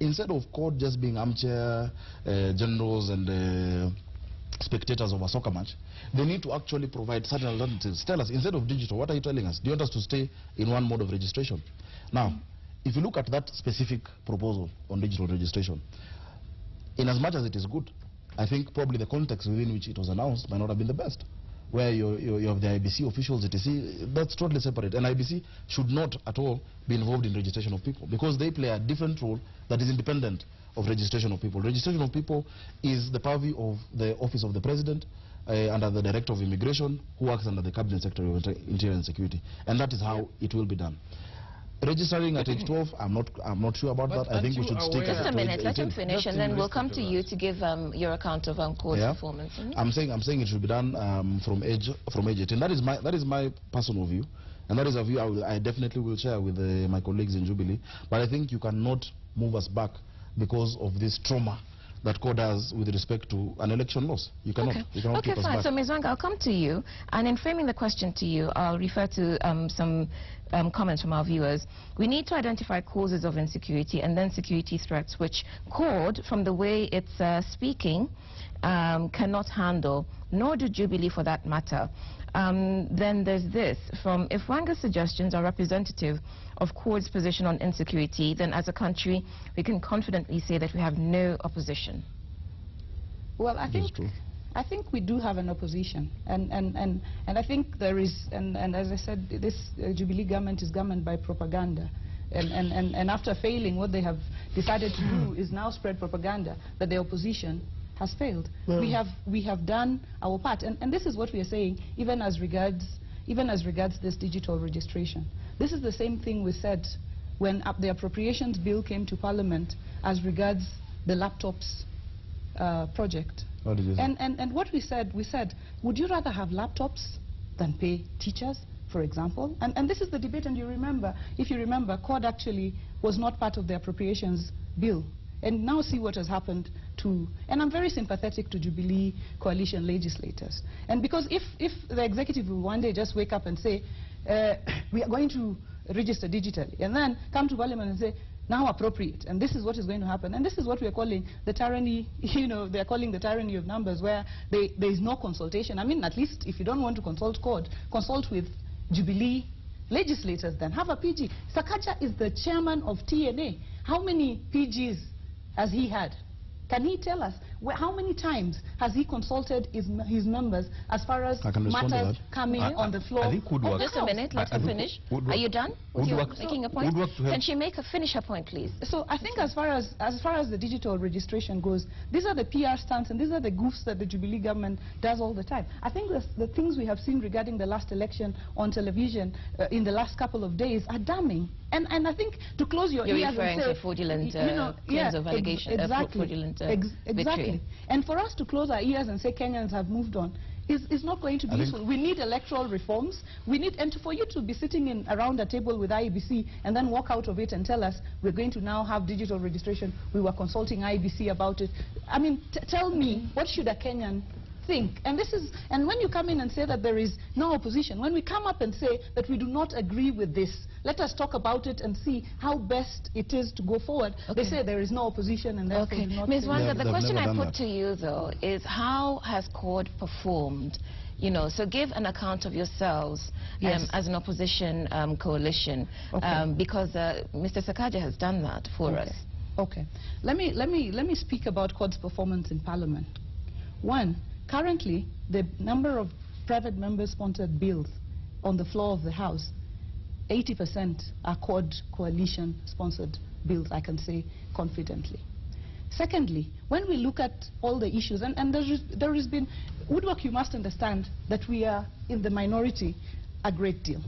instead of court just being armchair generals and spectators of a soccer match, they need to actually provide certain alternatives. Tell us, instead of digital, what are you telling us? Do you want us to stay in one mode of registration? Now, if you look at that specific proposal on digital registration, in as much as it is good, I think probably the context within which it was announced might not have been the best. Where you have the IBC officials, etc., that's totally separate. And IBC should not at all be involved in registration of people, because they play a different role that is independent of registration of people. Registration of people is the purview of the Office of the President under the Director of Immigration, who works under the Cabinet Secretary of Interior and Security. And that is how it will be done. Registering at age 12, I'm not sure about that. I think we should stick just a minute, let him finish, and then we'll come to you to give your account of court performance. I'm saying it should be done from age 18. That is my personal view, and that is a view I definitely will share with my colleagues in Jubilee. But I think you cannot move us back because of this trauma that CORD has with respect to an election loss. You cannot. Okay, you cannot keep us back. So Ms. Wanga, I'll come to you, and in framing the question to you, I'll refer to some comments from our viewers. We need to identify causes of insecurity and then security threats, which CORD, from the way it's speaking, cannot handle, nor do Jubilee for that matter. Then there's this, from if Wanga's suggestions are representative of CORD's position on insecurity, then as a country we can confidently say that we have no opposition. Well, I think we do have an opposition, and I think there is, and as I said, this Jubilee government is governed by propaganda, and after failing, what they have decided to do is now spread propaganda that the opposition has failed. Well, we have done our part, and this is what we are saying, even as regards this digital registration. This is the same thing we said when the appropriations bill came to Parliament as regards the laptops project. What did you say? And what we said, would you rather have laptops than pay teachers, for example? And this is the debate, and if you remember, CORD actually was not part of the appropriations bill. And now see what has happened to, and I'm very sympathetic to Jubilee coalition legislators. And because if the executive will one day just wake up and say, we are going to register digitally, and then come to Parliament and say, now appropriate, and this is what is going to happen. And this is what we are calling the tyranny, they are calling the tyranny of numbers, where there is no consultation. I mean, at least if you don't want to consult CORD, consult with Jubilee legislators then. Have a PG. Sakaja is the chairman of TNA. How many PGs has he had? Can he tell us how many times has he consulted his members as far as matters coming on the floor? Just a minute, let her finish. Are you done with your making a point? Can she finish her point, please? So I think as far as the digital registration goes, these are the PR stunts and these are the goofs that the Jubilee government does all the time. I think the things we have seen regarding the last election on television in the last couple of days are damning. And I think to close your ears and say... You're referring to fraudulent claims of allegation, fraudulent Exactly. And for us to close our ears and say Kenyans have moved on is not going to be useful. We need electoral reforms. We need, and for you to be sitting around a table with IBC and then walk out of it and tell us we're going to now have digital registration. We were consulting IBC about it. I mean, tell me, what should a Kenyan think? And when you come in and say that there is no opposition, when we come up and say that we do not agree with this, let us talk about it and see how best it is to go forward. They say there is no opposition and therefore not... Ms. Wanga, the question I put to you though is how has CORD performed? So give an account of yourselves as an opposition coalition, because Mr. Sakaja has done that for us. Okay. Let me speak about CORD's performance in Parliament. One, currently, the number of private member-sponsored bills on the floor of the House, 80% are CORD coalition-sponsored bills, I can say confidently. Secondly, when we look at all the issues, and there has been, Woodwork, you must understand that we are in the minority a great deal.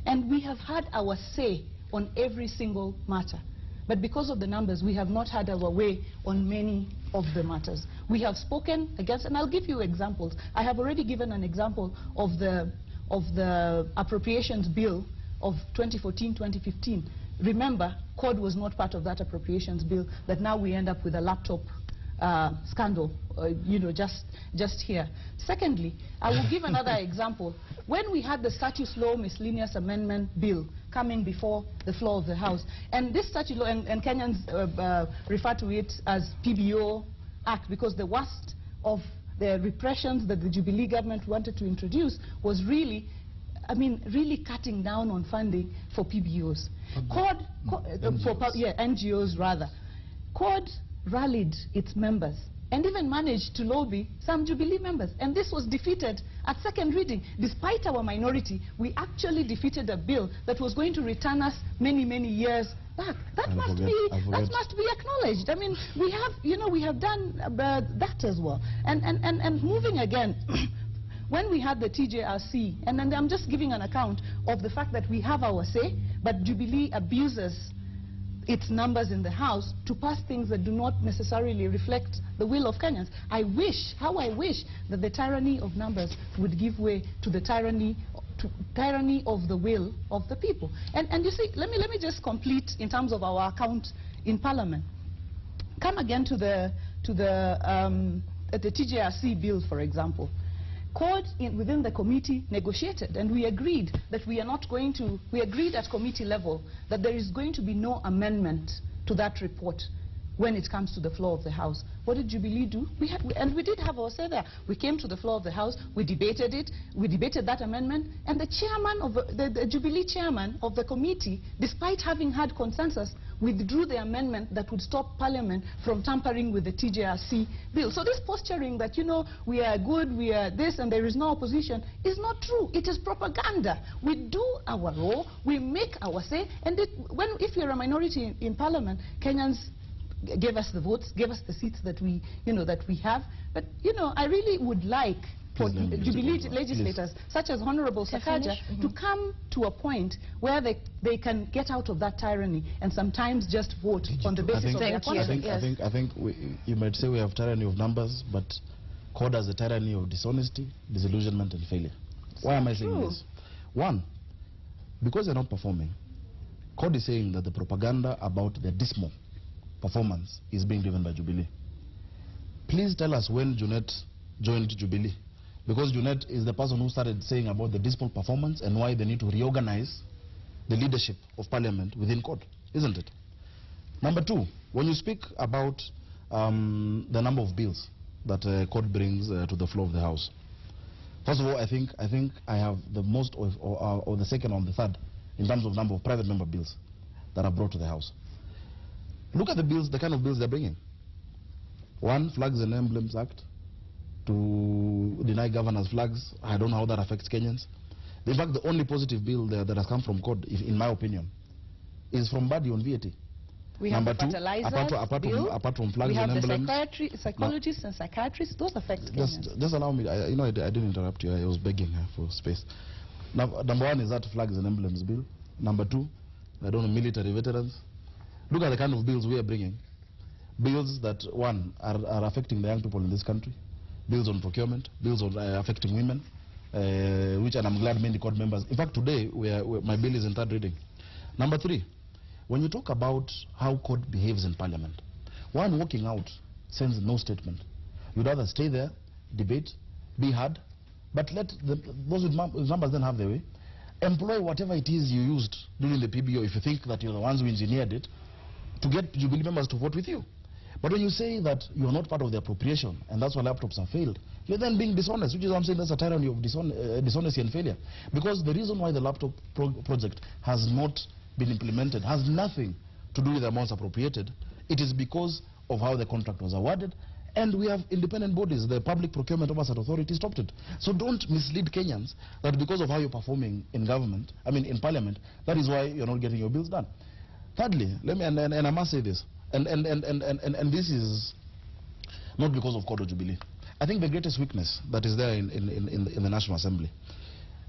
And we have had our say on every single matter. But because of the numbers, we have not had our way on many of the matters. We have spoken against, and I'll give you examples. I have already given an example of the appropriations bill of 2014-2015. Remember, CORD was not part of that appropriations bill, that now we end up with a laptop scandal, just here. Secondly, I will give another example. When we had the Statute Law Miscellaneous Amendment Bill coming before the floor of the House, and this statute law, and Kenyans refer to it as PBO Act, because the worst of the repressions that the Jubilee government wanted to introduce was really, really cutting down on funding for PBOs. NGOs rather. CORD rallied its members and even managed to lobby some Jubilee members. And this was defeated at second reading. Despite our minority, we actually defeated a bill that was going to return us many, many years back. That must be acknowledged. I mean, we have done that as well. And moving again, when we had the TJRC, and I'm just giving an account of the fact that we have our say, but Jubilee abuses its numbers in the House to pass things that do not necessarily reflect the will of Kenyans. I wish that the tyranny of numbers would give way to the tyranny of the will of the people. And you see, let me just complete in terms of our account in Parliament. Come again to the TJRC bill, for example. CORD within the committee negotiated, and we agreed that we agreed at committee level that there is going to be no amendment to that report when it comes to the floor of the House. What did Jubilee do? And we did have our say there. We came to the floor of the House, we debated it, we debated that amendment, and the chairman of the Jubilee chairman of the committee, despite having had consensus, withdrew the amendment that would stop Parliament from tampering with the TJRC bill. So this posturing that, we are good, we are this, and there is no opposition, is not true. It is propaganda. We do our role, we make our say, and if you're a minority in Parliament, Kenyans gave us the votes, gave us the seats that we have. But, I really would like for Jubilee legislators, such as Honorable Sakaja, to come to a point where they can get out of that tyranny and sometimes just vote on the basis of their conscience. I think you might say we have tyranny of numbers, but CORD has a tyranny of dishonesty, disillusionment, and failure. Why am I saying this? One, because they're not performing, CORD is saying that the propaganda about the dismal performance is being driven by Jubilee. Please tell us when Junet joined Jubilee, because Junet is the person who started saying about the dismal performance and why they need to reorganize the leadership of Parliament within CORD, isn't it? Number two, when you speak about the number of bills that CORD brings to the floor of the House, first of all, I think I have the most or the second or the third in terms of number of private member bills that are brought to the House. Look at the bills, the kind of bills they're bringing. One, Flags and Emblems Act, to deny governors flags. I don't know how that affects Kenyans. In fact, the only positive bill there that has come from CORD, in my opinion, is from Badi on VAT. We have the fertilizers bill, apart from flags we have and emblems, the psychologists and psychiatrists. Those affect Kenyans. Just allow me, I didn't interrupt you. I was begging for space. Now, number one is that Flags and Emblems bill. Number two, I don't know, military veterans. Look at the kind of bills we are bringing. Bills that, one, are affecting the young people in this country. Bills on procurement, bills on affecting women, which, and I'm glad many CORD members. In fact, today, my bill is in third reading. Number three, when you talk about how CORD behaves in Parliament, one walking out sends no statement. You'd rather stay there, debate, be heard, but let those with numbers then have their way. Employ whatever it is you used during the PBO if you think that you're the ones who engineered it, to get Jubilee members to vote with you. But when you say that you're not part of the appropriation, and that's why laptops have failed, you're then being dishonest, which is why I'm saying that's a tyranny of dishonesty and failure. Because the reason why the laptop project has not been implemented has nothing to do with the amounts appropriated. It is because of how the contract was awarded, and we have independent bodies. The Public Procurement Oversight Authority stopped it. So don't mislead Kenyans that because of how you're performing in government, in Parliament, that is why you're not getting your bills done. Thirdly, let me, and I must say this, and this is not because of CORD or Jubilee. I think the greatest weakness that is there in the National Assembly,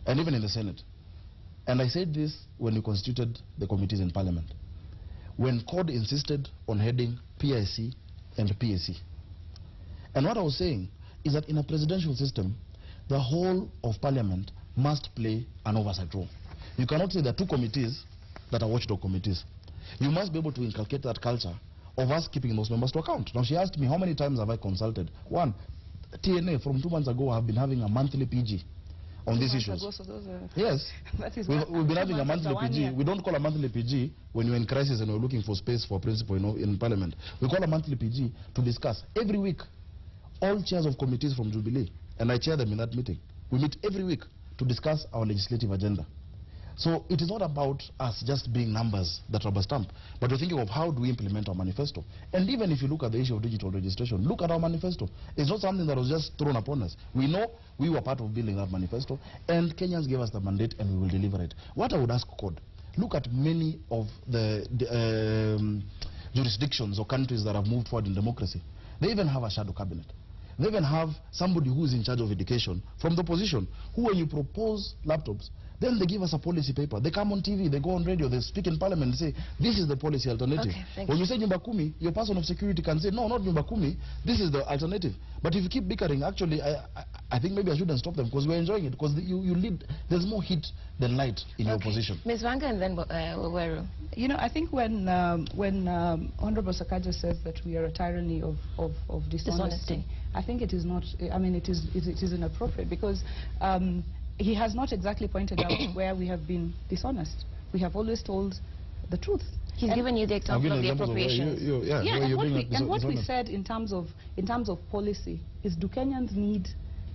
and even in the Senate, and I said this when we constituted the committees in Parliament, when CORD insisted on heading PIC and PAC. And what I was saying is that in a presidential system, the whole of Parliament must play an oversight role. You cannot say there are two committees that are watchdog committees. You must be able to inculcate that culture of us keeping those members to account. Now, she asked me, how many times have I consulted? One, TNA from 2 months ago have been having a monthly PG on these issues. Yes. We've been having a monthly PG. We don't call a monthly PG when you're in crisis and we're looking for space for principle in Parliament. We call a monthly PG to discuss every week all chairs of committees from Jubilee, and I chair them in that meeting. We meet every week to discuss our legislative agenda. So it is not about us just being numbers that rubber stamp, but we're thinking of how do we implement our manifesto. And even if you look at the issue of digital registration, look at our manifesto. It's not something that was just thrown upon us. We know we were part of building that manifesto, and Kenyans gave us the mandate, and we will deliver it. What I would ask CORD, look at many of the jurisdictions or countries that have moved forward in democracy. They even have a shadow cabinet. They even have somebody who is in charge of education from the opposition, who, when you propose laptops, then they give us a policy paper. They come on TV, they go on radio, they speak in Parliament and say, this is the policy alternative. Okay, when you say Nyumba Kumi, your person of security can say, no, not Nyumba Kumi, this is the alternative. But if you keep bickering, actually, I think maybe I shouldn't stop them, because we're enjoying it, because you lead, there's more heat than light in your opposition. Ms. Wanga and then Waweru. You know, I think when Honorable Sakaja says that we are a tyranny of dishonesty, I think it is not, I mean, it is inappropriate, because he has not exactly pointed out where we have been dishonest. We have always told the truth. He's given you the example of the appropriations. And what we said in terms of policy is, do Kenyans need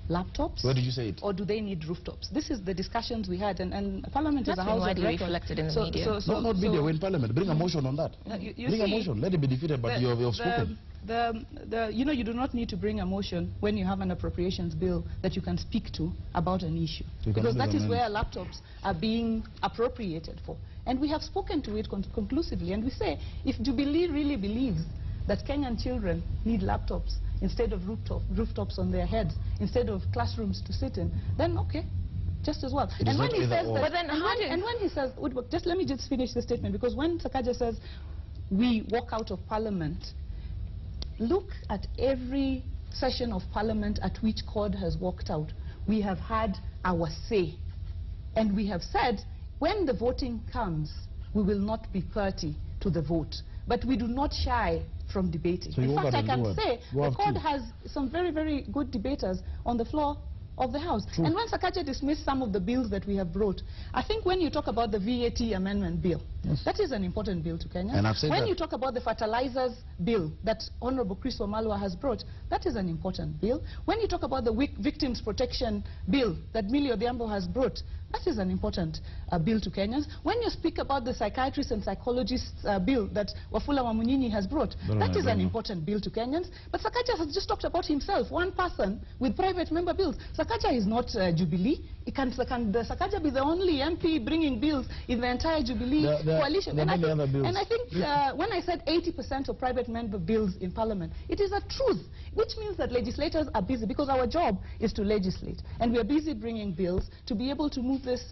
laptops? Where did you say it? Or do they need rooftops? This is the discussions we had, and Parliament is a house of record. That's reflected in the media. Not media, we're in Parliament. Bring a motion on that. Bring a motion. Let it be defeated, but you have spoken. You know, you do not need to bring a motion when you have an appropriations bill that you can speak to about an issue, because that is where laptops are being appropriated for. And we have spoken to it conclusively, and we say, if Jubilee really believes that Kenyan children need laptops instead of rooftops on their heads, instead of classrooms to sit in, then okay, just as well. And when he says that, and when he says, just let me just finish the statement, because when Sakaja says we walk out of Parliament, look at every session of Parliament at which CORD has walked out. We have had our say, and we have said, when the voting comes, we will not be party to the vote, but we do not shy from debating. So in fact, I can say the CORD has some very, very good debaters on the floor of the House. True. And when Sakaja dismissed some of the bills that we have brought, I think when you talk about the VAT amendment bill, that is an important bill to Kenya. And I've said when you talk about the fertilizers bill that Honorable Chris Wamalwa has brought, that is an important bill. When you talk about the victims protection bill that Millie Odhiambo has brought, that is an important bill to Kenyans. When you speak about the psychiatrists and psychologists bill that Wafula Wamunyinyi has brought, that is an important bill to Kenyans. But Sakaja has just talked about himself, one person with private member bills. Sakaja is not Jubilee. Can Sakaja be the only MP bringing bills in the entire Jubilee coalition? And I think when I said 80% of private member bills in Parliament, it is a truth, which means that legislators are busy, because our job is to legislate, and we are busy bringing bills to be able to move this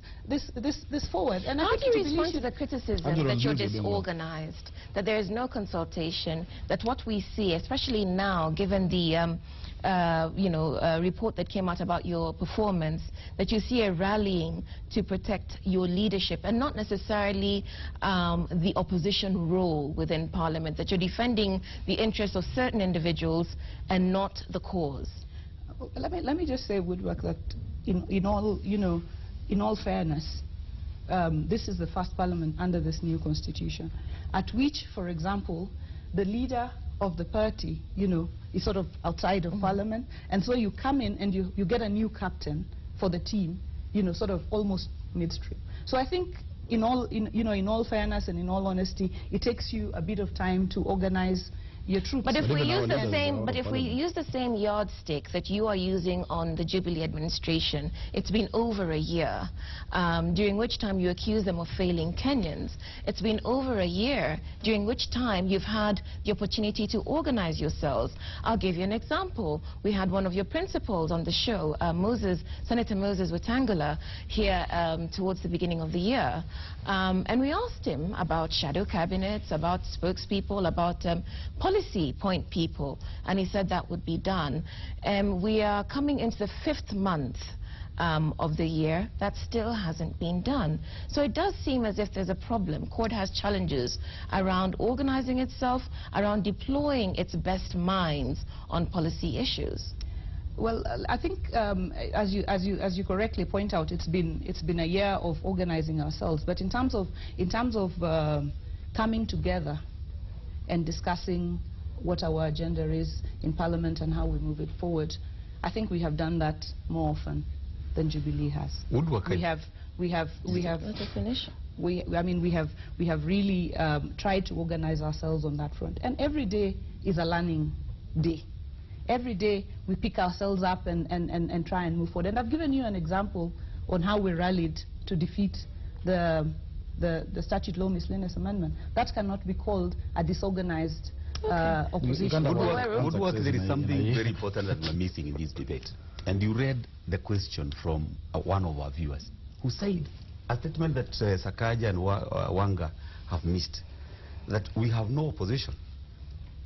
forward. And how do you respond to the criticism that you're disorganized, that there is no consultation, that what we see, especially now, given the report that came out about your performance, that you see a rallying to protect your leadership and not necessarily the opposition role within Parliament, that you're defending the interests of certain individuals and not the cause? Let me just say, Woodwork, that in all fairness, this is the first Parliament under this new constitution, at which, for example, the leader of the party, is sort of outside of Parliament, and so you come in and you get a new captain for the team, sort of almost midstream. So I think in all fairness and in all honesty, it takes you a bit of time to organize your troops. But if we use the same yardstick that you are using on the Jubilee administration, it's been over a year, during which time you accuse them of failing Kenyans. It's been over a year during which time you've had the opportunity to organize yourselves. I'll give you an example. We had one of your principals on the show, Senator Moses Wetangula, here towards the beginning of the year. And we asked him about shadow cabinets, about spokespeople, about policy point people, and he said that would be done. We are coming into the 5th month of the year. That still hasn't been done. So it does seem as if there's a problem. Court has challenges around organizing itself, around deploying its best minds on policy issues. Well, I think, as you correctly point out, it's been a year of organizing ourselves. But in terms of coming together and discussing what our agenda is in Parliament and how we move it forward, I think we have done that more often than Jubilee has. We have really tried to organize ourselves on that front. And every day is a learning day. Every day we pick ourselves up and try and move forward. And I've given you an example on how we rallied to defeat the statute law miscellaneous amendment. That cannot be called a disorganized opposition. Woodwork, there is something very important that we're missing in this debate. And you read the question from one of our viewers who said a statement that Sakaja and Wanga have missed, that we have no opposition.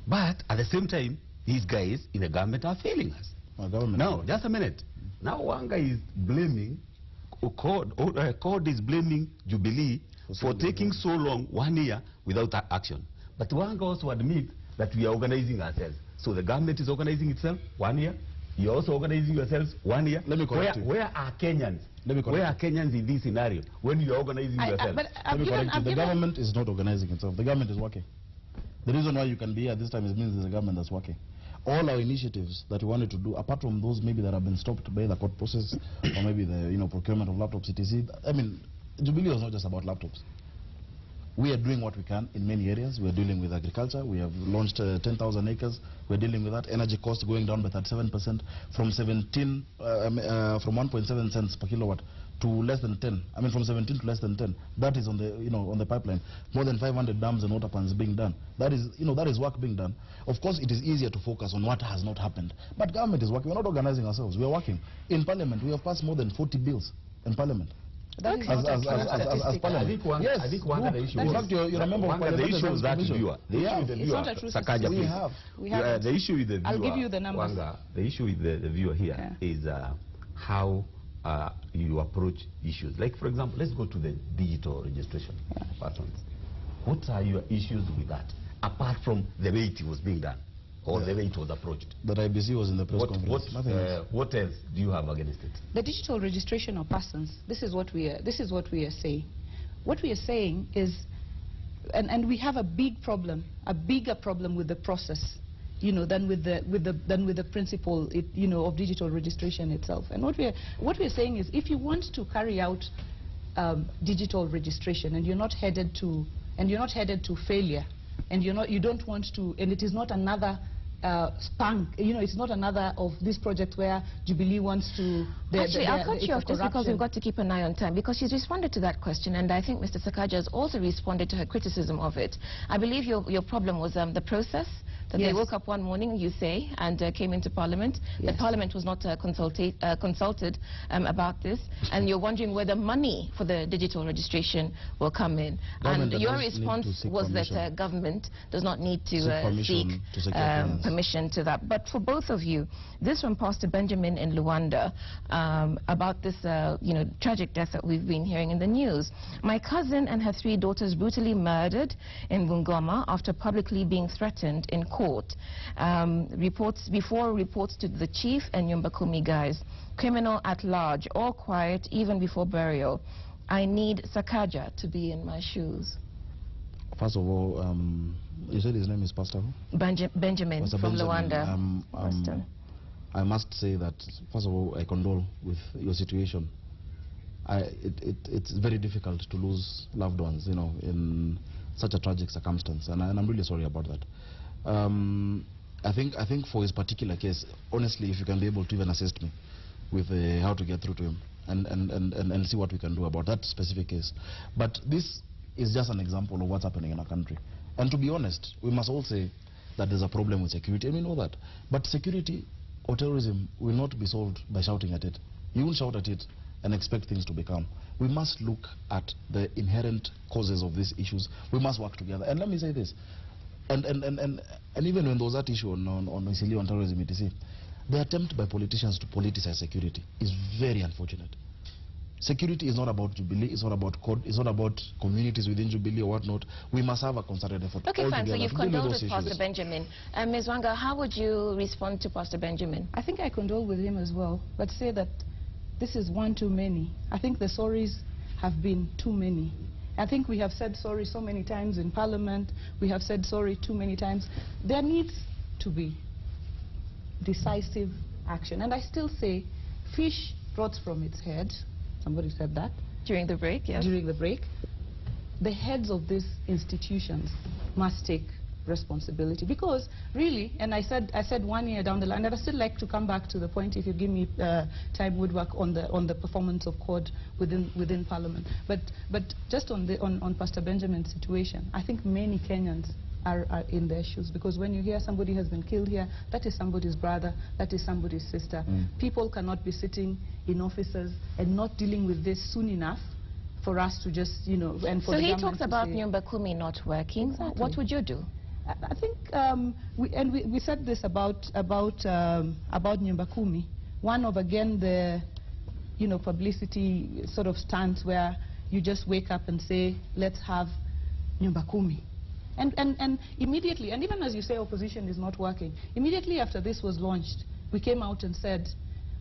But at the same time, these guys in the government are failing us. Now, just a minute. Now Wanga is blaming, CORD is blaming Jubilee for taking so long, 1 year, without action. But Wanga also admits that we are organizing ourselves. So the government is organizing itself 1 year. You're also organizing yourselves 1 year. Let me correct you. Where are Kenyans? Where are Kenyans in this scenario when you are organizing yourself? Let me correct you. The government is not organizing itself. The government is working. The reason why you can be here this time is means there's a government that's working. All our initiatives that we wanted to do, apart from those maybe that have been stopped by the court process, or maybe the procurement of laptops, etc. I mean, Jubilee was not just about laptops. We are doing what we can in many areas. We are dealing with agriculture. We have launched 10,000 acres. We're dealing with that. Energy cost going down by 37% from 1.7 cents per kilowatt to less than 10. I mean, from 17 to less than 10. That is on the on the pipeline. More than 500 dams and water plants being done. That is that is work being done. Of course, it is easier to focus on what has not happened. But government is working. We're not organizing ourselves. We are working. In Parliament, we have passed more than 40 bills in Parliament. That is as Parliament. Yes. I think one of the issues. In fact, you remember the issue is that viewer. The issue with the viewer. Sakaja, we have. The issue with the viewer. I'll give you the numbers. The issue with the viewer here is how you approach issues. Like, for example, let's go to the digital registration patterns. What are your issues with that, apart from the way it was being done, or the way it was approached? That IBC was in the press conference. What else do you have against it? The digital registration of persons. This is what we are saying. What we are saying is, and we have a big problem, a bigger problem with the process, than with the principle, of digital registration itself. And what we are saying is, if you want to carry out digital registration, and you're not headed to failure, and you don't want to, and it is not another it's not another of this project where Jubilee wants to... Actually, I'll cut you off just because we've got to keep an eye on time, because she's responded to that question, and I think Mr. Sakaja has also responded to her criticism of it. I believe your problem was the process, that they woke up one morning, you say, and came into Parliament. The Parliament was not consulted about this, and you're wondering where the money for the digital registration will come in. And your response was that government does not need to seek permission to that. But for both of you, this from Pastor Benjamin in Luanda, about this tragic death that we've been hearing in the news. My cousin and her 3 daughters brutally murdered in Bungoma after publicly being threatened in court. Reports to the chief and Yumbakumi guys. Criminal at large, all quiet even before burial. I need Sakaja to be in my shoes. First of all, you said his name is Pastor who? Benjamin Pastor from Benjamin. Luanda. I must say that, first of all, I condole with your situation. It's very difficult to lose loved ones, in such a tragic circumstance, and I'm really sorry about that. I think for his particular case, honestly, if you can be able to even assist me with how to get through to him and see what we can do about that specific case. But this is just an example of what's happening in our country. And to be honest, we must all say that there's a problem with security, and we know that. But security or terrorism will not be solved by shouting at it. You won't shout at it and expect things to be calm. We must look at the inherent causes of these issues. We must work together. And let me say this, and even when there was that issue on terrorism, etc., The attempt by politicians to politicize security is very unfortunate. Security is not about Jubilee, it's not about code, it's not about communities within Jubilee or whatnot. We must have a concerted effort. Okay, fine. So you've condoled with Pastor Benjamin. Ms. Wanga, how would you respond to Pastor Benjamin? I think I condole with him as well, but say that this is one too many. I think the sorries have been too many. I think we have said sorry so many times in Parliament. We have said sorry too many times. There needs to be decisive action. And I still say, fish rots from its head. Somebody said that. During the break, yes. During the break. The heads of these institutions must take responsibility. Because really, and I said 1 year down the line, and I'd still like to come back to the point, if you give me time, Woodwork, on the performance of CORD within Parliament. But just on Pastor Benjamin's situation, I think many Kenyans are in their shoes, because when you hear somebody has been killed here, that is somebody's brother, that is somebody's sister. People cannot be sitting in offices and not dealing with this soon enough for us to just, you know, and for so the he talks about say, Nyumba Kumi not working. Exactly. What would you do? I think we said this about Nyumba Kumi. One of, again, the, you know, publicity sort of stance where you just wake up and say, let's have Nyumba Kumi. And immediately, and even as you say opposition is not working, immediately after this was launched, we came out and said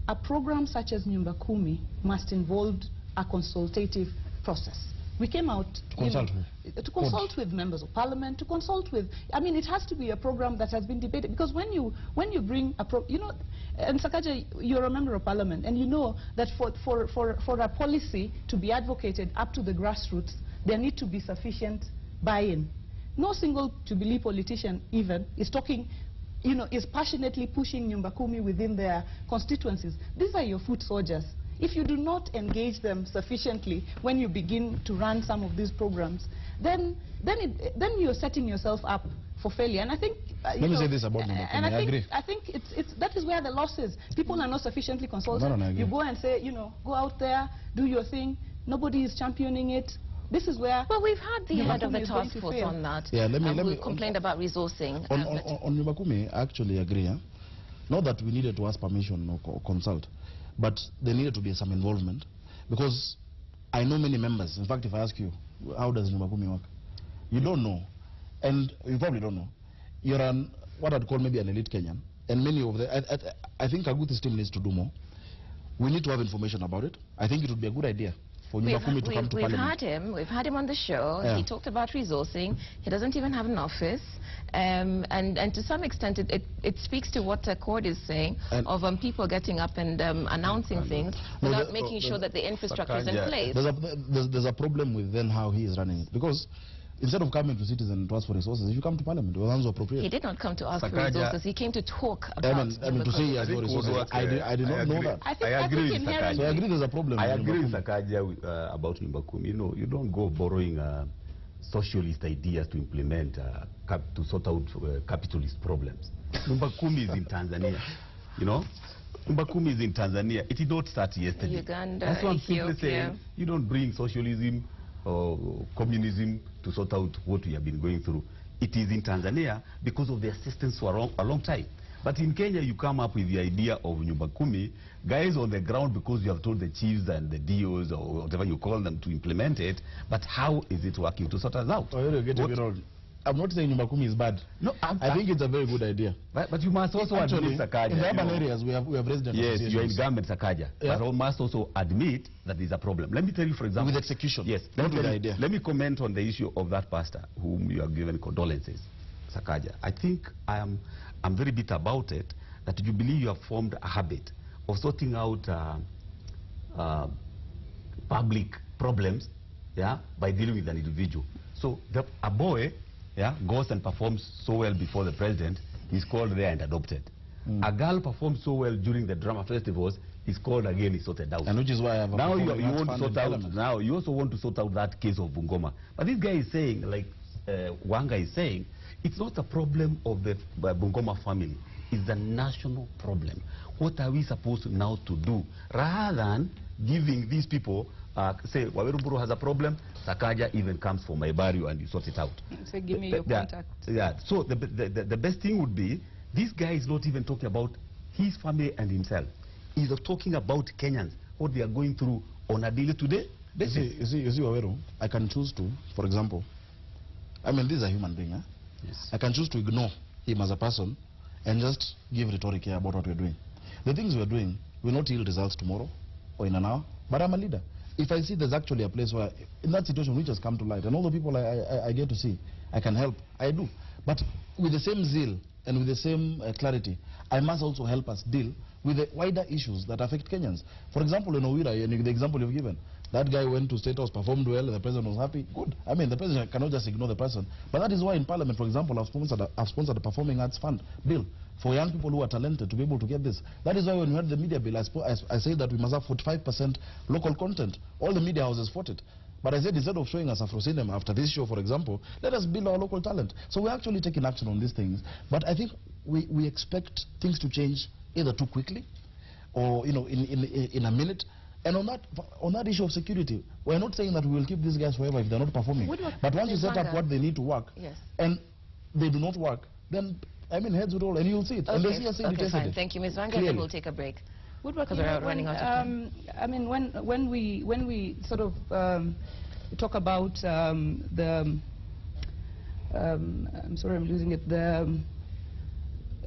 a program such as Nyumba Kumi must involve a consultative process. We came out to consult with members of Parliament, to consult with, I mean, it has to be a program that has been debated, because when you bring a you know, and Sakaja, you're a member of Parliament, and you know that for a policy to be advocated up to the grassroots, there need to be sufficient buy-in. No single Jubilee politician even is talking, you know, is passionately pushing Nyumba Kumi within their constituencies. These are your foot soldiers. If you do not engage them sufficiently when you begin to run some of these programs, then you're setting yourself up for failure. And I think let me say this about Nyumba Kumi. I agree. I think that is where the loss is. People are not sufficiently consulted. You go and say, you know, go out there, do your thing. Nobody is championing it. This is where... Well, we've had the head of the task force on that. Yeah, let me complained about resourcing. On Nyumba Kumi, I actually agree. Huh? Not that we needed to ask permission or consult, but there needed to be some involvement, because I know many members. In fact, if I ask you, how does Nyumba Kumi work? You don't know, and you probably don't know. You're what I'd call maybe an elite Kenyan, and many of the... I think Aguthi's team needs to do more. We need to have information about it. I think it would be a good idea for Nyumba Kumi to come to Parliament. We've had him on the show. Yeah. He talked about resourcing. He doesn't even have an office. And to some extent, it speaks to what CORD is saying, of people getting up and announcing things without making sure that the infrastructure is in place. There's a problem with then how he is running it, because instead of coming to citizens to ask for resources, if you come to Parliament, the ones who appropriate. He did not come to ask for resources. He came to talk about. I mean to say he has no resources. I did not know that. I agree with Sakaja. So I agree there's a problem. I agree with Sakaja about Nyumba Kumi. You know, you don't go borrowing socialist ideas to implement, to sort out capitalist problems. Nyumba Kumi is in Tanzania. You know, Nyumba Kumi is in Tanzania. It did not start yesterday. Uganda, that's what I'm simply Ethiopia. saying. You don't bring socialism or communism to sort out what we have been going through. It is in Tanzania because of the assistance for a long time. But in Kenya, you come up with the idea of Nyumba Kumi, guys on the ground, because you have told the chiefs and the DOs or whatever you call them to implement it, but how is it working to sort us out? I'm not saying Nyumba Kumi is bad. No, I think it's a very good idea. But you must also admit, Sakaja, in the urban areas, we have resident associations. Yes, you're in government, Sakaja. Yeah. But we must also admit that there's a problem. Let me tell you, for example... With execution. Yes. Let me comment on the issue of that pastor whom you have given condolences, Sakaja. I think I'm very bitter about it, that you believe you have formed a habit of sorting out public problems, yeah, by dealing with an individual. So a boy, yeah, goes and performs so well before the president, he's called there and adopted. A girl performs so well during the drama festivals, he's called again, he's sorted out. And which is why I have now you want to sort out. Now you also want to sort out that case of Bungoma. But this guy is saying, like Wanga is saying, it's not a problem of the Bungoma family. It's a national problem. What are we supposed to now to do, rather than giving these people? Say, Waweruburu has a problem, Sakaja even comes for my barrio and you sort it out. So give me your contact. Yeah, so the best thing would be, this guy is not even talking about his family and himself. He's talking about Kenyans, what they are going through on a daily today. You see, Waweru, I can choose to, for example, I mean, this is a human being. Eh? Yes. I can choose to ignore him as a person and just give rhetoric here about what we're doing. The things we're doing will not yield results tomorrow or in an hour, but I'm a leader. If I see there's actually a place where, in that situation which has come to light, and all the people I get to see, I can help, I do. But with the same zeal and with the same clarity, I must also help us deal with the wider issues that affect Kenyans. For example, in Owira, the example you've given, that guy went to State House, performed well, and the president was happy. Good. I mean, the president cannot just ignore the person. But that is why in Parliament, for example, I've sponsored a Performing Arts Fund bill for young people who are talented to be able to get this. That is why when we had the media bill, I said that we must have 45% local content. All the media houses fought it. But I said, instead of showing us Afro cinema after this show, for example, let us build our local talent. So we're actually taking action on these things. But I think we expect things to change either too quickly or, you know, in a minute. And on that issue of security, we're not saying that we will keep these guys forever if they're not performing. But once you set up what they need to work, yes, and they do not work, then, I mean, heads will roll, and you'll see it. Okay, and they'll see us okay, fine. Thank you, Ms. Wanga. Then we'll take a break. Because we're running out of time. I mean, when we sort of talk about I'm sorry, I'm losing it.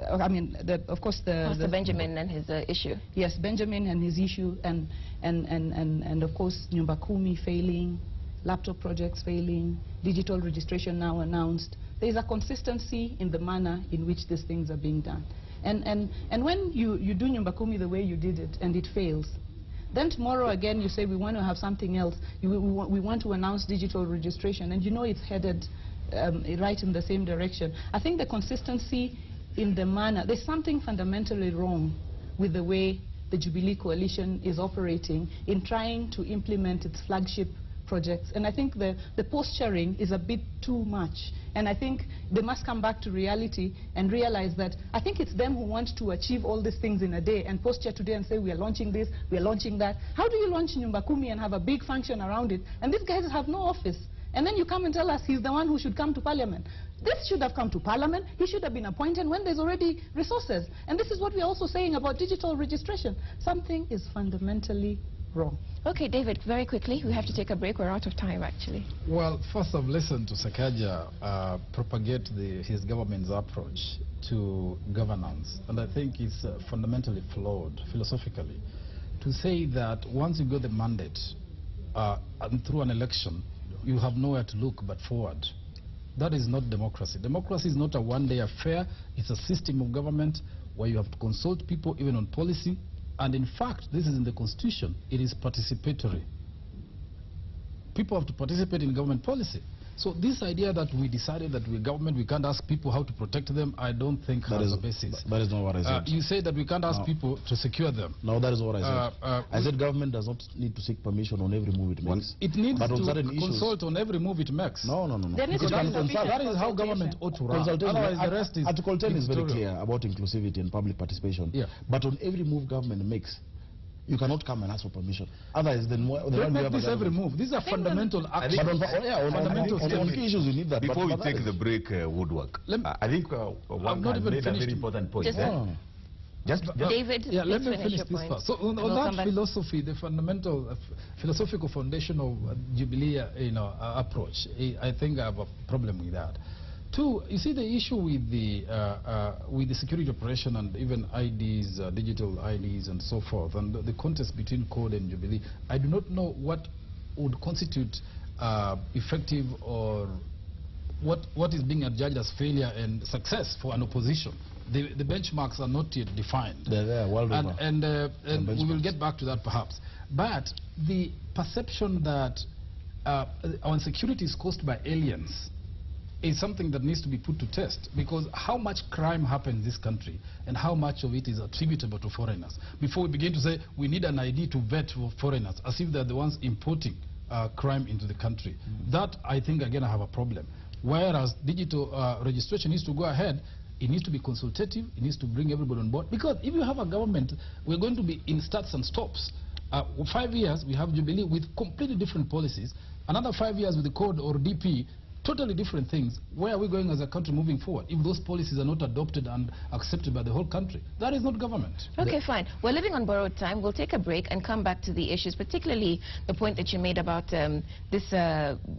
I mean, of course, Pastor Benjamin and his issue. Yes, Benjamin and his issue, and of course, Nyumba Kumi failing, laptop projects failing, digital registration now announced. There is a consistency in the manner in which these things are being done. And when you do Nyumba Kumi the way you did it and it fails, then tomorrow again you say we want to have something else. We want to announce digital registration, and you know it's headed right in the same direction. I think the consistency in the manner, there's something fundamentally wrong with the way the Jubilee Coalition is operating in trying to implement its flagship projects. And I think the posturing is a bit too much. And I think they must come back to reality and realize that I think it's them who want to achieve all these things in a day and posture today and say we are launching this, we are launching that. How do you launch Nyumba Kumi and have a big function around it? And these guys have no office. And then you come and tell us he's the one who should come to Parliament. This should have come to Parliament. He should have been appointed when there's already resources. And this is what we're also saying about digital registration. Something is fundamentally wrong. Okay, David, very quickly. We have to take a break. We're out of time, actually. Well, first I've listened to Sakaja propagate his government's approach to governance. And I think it's fundamentally flawed, philosophically, to say that once you get the mandate and through an election, you have nowhere to look but forward. That is not democracy. Democracy is not a one-day affair. It's a system of government where you have to consult people even on policy. And in fact, this is in the Constitution. It is participatory. People have to participate in government policy. So this idea that we decided that we can't ask people how to protect them, I don't think has a basis. That is not what I said. You say that we can't ask people to secure them. No, that is what I said. I said government does not need to seek permission on every move it makes. It needs to consult on every move it makes. No. That is how government ought to run. Otherwise, the rest is Article 10 is very clear about inclusivity and public participation. Yeah. But on every move government makes, you cannot come and ask for permission. Otherwise, then don't make this every move. These are fundamental actions. On key issues, you need that. Before we take the break, Woodwork, I think one has made a very important point. David, let me finish this part. So on that philosophy, the fundamental philosophical foundation of Jubilee approach, I think I have a problem with that. Two, you see the issue with the security operation and even IDs, digital IDs and so forth, and the contest between Code and Jubilee, I do not know what would constitute effective or what is being adjudged as failure and success for an opposition. The benchmarks are not yet defined. They're there, well and we will get back to that perhaps. But the perception that our insecurity is caused by aliens is something that needs to be put to test, because how much crime happens in this country and how much of it is attributable to foreigners before we begin to say we need an ID to vet for foreigners as if they're the ones importing crime into the country. That, I think, again, I have a problem. Whereas digital registration needs to go ahead, it needs to be consultative, it needs to bring everybody on board, because if you have a government, we're going to be in starts and stops. 5 years we have Jubilee with completely different policies, another 5 years with the Code or DP totally different things. Where are we going as a country moving forward if those policies are not adopted and accepted by the whole country? That is not government. Okay, fine. We're living on borrowed time. We'll take a break and come back to the issues, particularly the point that you made about this,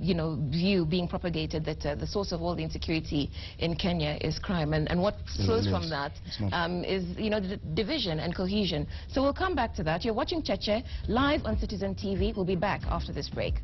you know, view being propagated that the source of all the insecurity in Kenya is crime, and what flows from that is, you know, the division and cohesion. So we'll come back to that. You're watching Cheche live on Citizen TV. We'll be back after this break.